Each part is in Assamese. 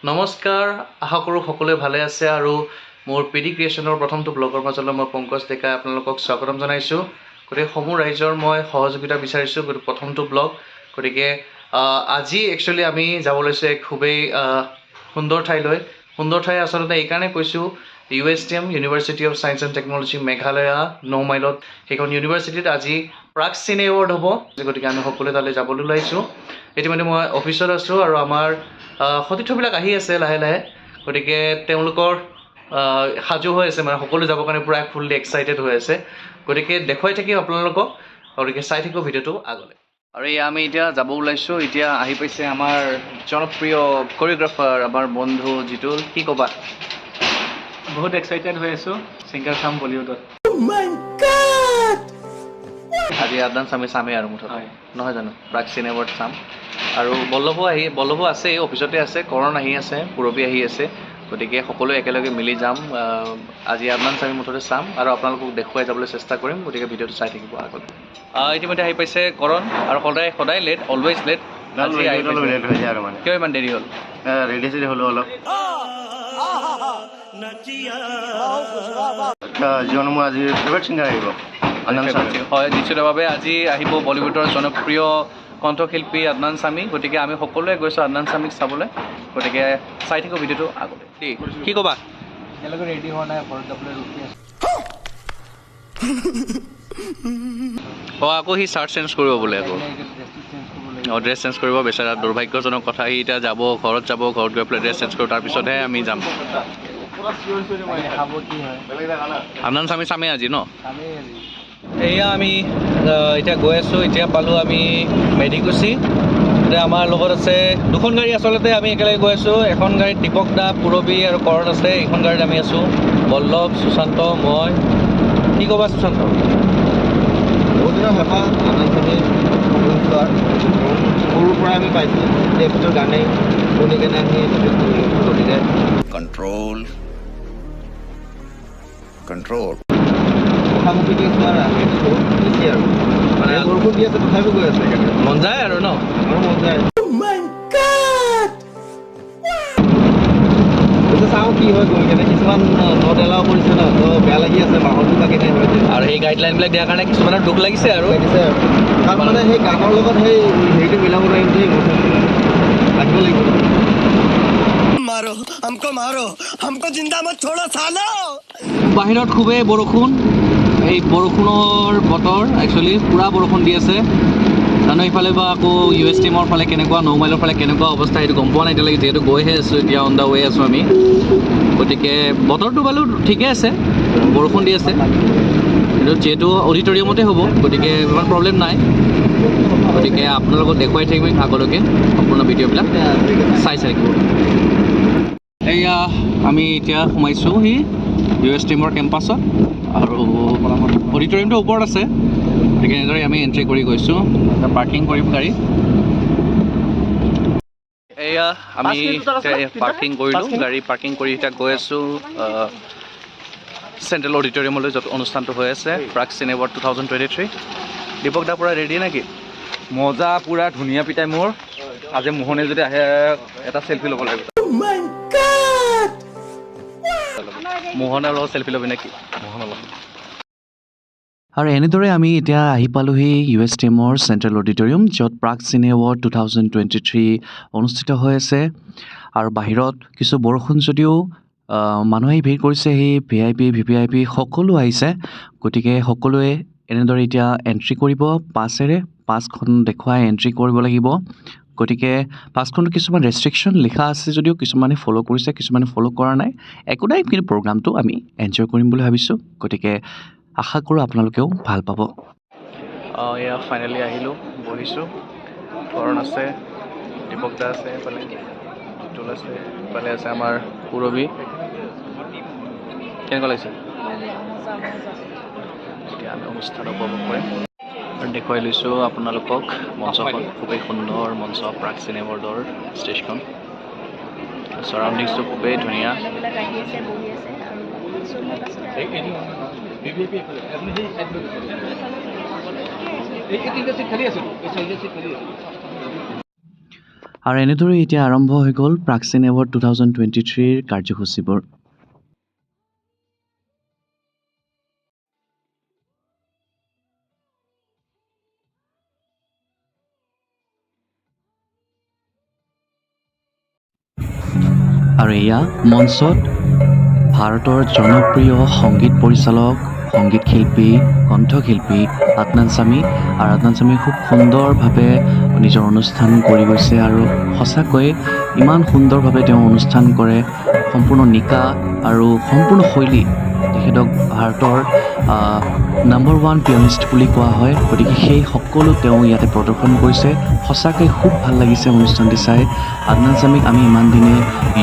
নমস্কাৰ, আশা কৰোঁ সকলোৱে ভালে আছে আৰু মোৰ পিডি ক্ৰিয়েশ্যনৰ প্ৰথমটো ব্লগৰ মাজলৈ মই পংকজ ডেকাই আপোনালোকক স্বাগতম জনাইছোঁ। গতিকে সমূহ ৰাইজৰ মই সহযোগিতা বিচাৰিছোঁ প্ৰথমটো ব্লগ। গতিকে আজি একচুৱেলি আমি যাব লৈছোঁ এক খুবেই সুন্দৰ ঠাইলৈ। সুন্দৰ ঠাই আচলতে এইকাৰণে কৈছোঁ, USTM university of science and technology Meghalaya 9 মাইলত সেইখন ইউনিভাৰ্চিটিত আজি প্ৰাগ চিনে এৱাৰ্ড হ'ব। গতিকে আমি সকলোৱে তালৈ যাবলৈ ওলাইছোঁ। ইতিমধ্যে মই অফিচত আছোঁ আৰু আমাৰ সতীৰ্থবিলাক আহি আছে লাহে লাহে। গতিকে তেওঁলোকৰ সাজু হৈ আছে, মানে সকলো যাবৰ কাৰণে পূৰা ফুল্লি এক্সাইটেড হৈ আছে। গতিকে দেখুৱাই থাকিম আপোনালোকক, গতিকে চাই থাকিব ভিডিঅ'টো আগলৈ। আৰু এয়া আমি এতিয়া যাব ওলাইছোঁ। এতিয়া আহি পাইছে আমাৰ জনপ্ৰিয় কৰিঅ'গ্ৰাফাৰ, আমাৰ বন্ধু জিতুল। কি ক'বা? বহুত এক্সাইটেড হৈ আছোঁ ছিংগাৰ চাম বলিউডত। আজি আদনান চামেই আৰু মুঠত হয় নহয় জানো, প্ৰাগ চিনে এৱাৰ্ড চাম। আৰু বল্লভো আছে, অফিচতে আছে, কৰণ আহি আছে, পুৰবী আহি আছে। গতিকে সকলোৱে একেলগে মিলি যাম। আজি আদনান চামি মুঠতে চাম আৰু আপোনালোকক দেখুৱাই যাবলৈ চেষ্টা কৰিম। গতিকে ভিডিঅ'টো চাই থাকিব আগলৈ। ইতিমধ্যে আহি পাইছে কৰণ, আৰু সদায় লেট, অলৱেজ লেট। আজি আহি পাইছে আৰু মানে কিয় ইমান দেৰি হ'ল? ৰেডি চেডি হ'লো অলপ যিয়নো মোৰ আজি ফেভৰেট ছিংগাৰ আহিব হয়, নিশ্চিতভাৱে আজি আহিব বলিউডৰ জনপ্ৰিয় কণ্ঠশিল্পী আদনান চামি। গতিকে আমি সকলোৱে গৈছোঁ আদনান চামিক চাবলৈ। গতিকে চাই থাকোঁ ভিডিঅ'টো আগলৈ। কি ক'বা? এতিয়ালৈকে ৰেডি হোৱা নাই, ঘৰত যাবলৈ ৰখি আছোঁ। আকৌ সি চাৰ্ট চেঞ্জ কৰিব বোলে আকৌ। ড্ৰেছ চেঞ্জ কৰিব, বেচেৰা দুৰ্ভাগ্যজনক কথা। সি এতিয়া যাব, ঘৰত গৈ পেলাই ড্ৰেছ চেঞ্জ কৰিব, তাৰপিছতহে আমি যাম। আদনান চামি আজি ন? এয়া আমি এতিয়া গৈ আছোঁ। এতিয়া পালোঁ আমি মেডিকুচি। এতিয়া আমাৰ লগত আছে দুখন গাড়ী, আচলতে আমি একেলগে গৈ আছোঁ। এখন গাড়ীত দীপক দা, পুৰবী আৰু কৰণ আছে। এইখন গাড়ীত আমি আছোঁ বল্লভ, সুশান্ত, মই। কি ক'বা সুশান্ত? বহুত দিনৰ হেঁপাহ আদনান চামি চোৱাৰ। সৰুৰ পৰা আমি পাইছোঁ তেখেতৰ গানেই শুনি কেনে আমি গতিকে কণ্ট্ৰল মুখামুখিকৈ চোৱাৰ সেইটো বহুত বেছি আৰু মানে বৰষুণ দি আছে তথাপিও গৈ আছে মন যায় আৰু ন? আমাৰো মন যায়। চাওঁ কি হয় গৈ কেনে। কিছুমান নট এলাও কৰিছে ন, তো বেয়া লাগি আছে মাহতো বা কেনে হৈছে। আৰু সেই গাইডলাইনবিলাক দিয়াৰ কাৰণে কিছুমানৰ দুখ লাগিছে আৰু লাগিছে কাৰণ মানে সেই গানৰ লগত সেই হেৰিটো মিলাব নোৱাৰিম যে ইমোশ্যনটো ৰাখিব লাগিব। हमको जिंदा मत छोड़ो सालो। বাহিৰত খুবেই বৰষুণ, এই বৰষুণৰ বতৰ একচুৱেলি পূৰা বৰষুণ দি আছে। জানো ইফালে বা আকৌ USTMৰ ফালে কেনেকুৱা, 9 মাইলৰ ফালে কেনেকুৱা অৱস্থা, সেইটো গম পোৱা নাই এতিয়ালৈকে, যিহেতু গৈহে আছোঁ, এতিয়া অন দ্য ৱে আছোঁ আমি। গতিকে বতৰটো বাৰু ঠিকে আছে, বৰষুণ দি আছে, কিন্তু যিহেতু অডিটৰিয়ামতে হ'ব গতিকে ইমান প্ৰব্লেম নাই। গতিকে আপোনালোকক দেখুৱাই থাকিম আগলৈকে সম্পূৰ্ণ ভিডিঅ'বিলাক চাই থাকিব। এয়া আমি এতিয়া সোমাইছোঁ USTMৰ কেম্পাছত, আৰু অডিটৰিয়ামটো ওপৰত আছে। গতিকে এনেদৰে আমি এণ্ট্ৰি কৰি গৈছোঁ। পাৰ্কিং কৰিম গাড়ী। এয়া আমি পাৰ্কিং কৰিলোঁ, গাড়ী পাৰ্কিং কৰি এতিয়া গৈ আছোঁ চেণ্ট্ৰেল অডিটৰিয়ামলৈ, য'ত অনুষ্ঠানটো হৈ আছে, প্ৰাগ চিনে এৱাৰ্ড 2023। দীপক দা পূৰা ৰেডি নেকি? মজা পূৰা ধুনীয়া পিতাই মোৰ। আজি মোহনে যদি আহে এটা চেলফি ল'ব লাগিব। মোহনৰ লগত চেলফি ল'বি নেকি? মোহনৰ লগত। আৰু এনেদৰে আমি এতিয়া আহি পালোঁহি USTMৰ চেণ্ট্ৰেল অডিটৰিয়াম, য'ত প্ৰাগ চিনে এৱাৰ্ড 2023 অনুষ্ঠিত হৈ আছে। আৰু বাহিৰত কিছু বৰষুণ যদিও মানুহে ভিৰ কৰিছে, সেই VIP VVIP সকলো আহিছে। গতিকে সকলোৱে এনেদৰে এতিয়া এণ্ট্ৰি কৰিব পাছেৰে। পাছখন দেখুৱাই এণ্ট্ৰি কৰিব লাগিব। গতিকে পাছখনত কিছুমান ৰেষ্ট্ৰিকশ্যন লিখা আছে যদিও কিছুমানে ফ'ল' কৰিছে, কিছুমানে ফ'ল' কৰা নাই। একো নাই, কিন্তু প্ৰগ্ৰামটো আমি এনজয় কৰিম বুলি ভাবিছোঁ। গতিকে আশা কৰোঁ আপোনালোকেও ভাল পাব। এয়া ফাইনেলি আহিলোঁ, বহিছোঁ। কৰণ আছে, দীপক দা আছে, এইফালে জিতুল আছে, এইফালে আছে আমাৰ পুৰবী। কেনেকুৱা লাগিছে? এতিয়া আমি অনুষ্ঠান উপভোগ কৰিম আৰু দেখুৱাই লৈছোঁ আপোনালোকক মঞ্চখন। খুবেই সুন্দৰ মঞ্চ, প্ৰাগ চিনে এৱাৰ্ডৰ ষ্টেজখন। চাৰাউণ্ডিংছটো খুবেই ধুনীয়া। আৰু এনেদৰে এতিয়া আৰম্ভ হৈ গ'ল প্ৰাগ চিনে এৱাৰ্ড 2023 কাৰ্যসূচীবোৰ। আৰু এয়া মঞ্চত ভাৰতৰ জনপ্ৰিয় সংগীত পৰিচালক, সংগীত শিল্পী, কণ্ঠশিল্পী আদনান স্বামী। আৰু আদনান স্বামীয়ে খুব সুন্দৰভাৱে নিজৰ অনুষ্ঠান কৰি গৈছে আৰু সঁচাকৈ ইমান সুন্দৰভাৱে তেওঁ অনুষ্ঠান কৰে। সম্পূৰ্ণ নিকা আৰু সম্পূৰ্ণ শৈলী। তেখেতক ভাৰতৰ নম্বৰ 1 পিয়নিষ্ট বুলি কোৱা হয়। গতিকে সেই সকলো তেওঁ ইয়াতে প্ৰদৰ্শন কৰিছে। সঁচাকৈ খুব ভাল লাগিছে অনুষ্ঠানটি চাই। আদনান স্বামীক আমি ইমান দিনে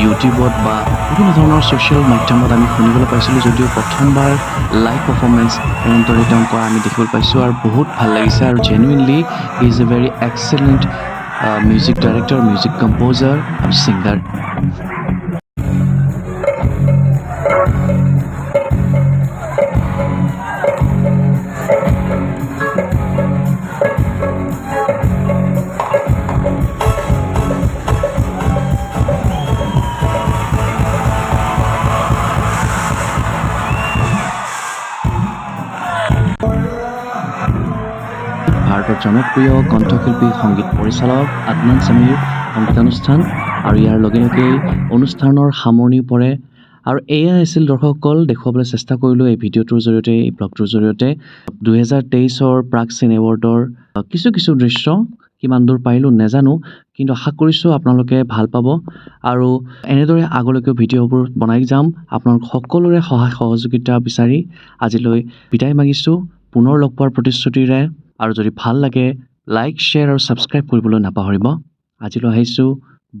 ইউটিউবত বা বিভিন্ন ধৰণৰ ছ'চিয়েল মাধ্যমত আমি শুনিবলৈ পাইছিলোঁ, যদিও প্ৰথমবাৰ লাইভ পাৰফৰ্মেঞ্চ এনেদৰে তেওঁ কৰা আমি দেখিবলৈ পাইছোঁ আৰু বহুত ভাল লাগিছে। আৰু genuinely he is a very excellent music director, music composer আৰু ছিংগাৰ। ভাৰতৰ জনপ্ৰিয় কণ্ঠশিল্পী, সংগীত পৰিচালক আদনান স্বামীৰ সংগীতানুষ্ঠান। আৰু ইয়াৰ লগে লগেই অনুষ্ঠানৰ সামৰণি পৰে। আৰু এয়াই আছিল দৰ্শকসকল, দেখুৱাবলৈ চেষ্টা কৰিলোঁ এই ভিডিঅ'টোৰ জৰিয়তে, এই ব্লগটোৰ জৰিয়তে 2023 প্ৰাগ চিনে এৱাৰ্ডৰ কিছু দৃশ্য। কিমান দূৰ পাৰিলোঁ নেজানো, কিন্তু আশা কৰিছোঁ আপোনালোকে ভাল পাব। আৰু এনেদৰে আগলৈকেও ভিডিঅ'বোৰ বনাই যাম আপোনালোক সকলোৰে সহায় সহযোগিতা বিচাৰি। আজিলৈ বিদায় মাগিছোঁ পুনৰ লগ পোৱাৰ প্ৰতিশ্ৰুতিৰে। আৰু যদি ভাল লাগে লাইক, শ্বেয়াৰ আৰু ছাবস্ক্ৰাইব কৰিবলৈ নাপাহৰিব। আজিলৈ আহিছোঁ,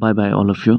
bye bye all of U.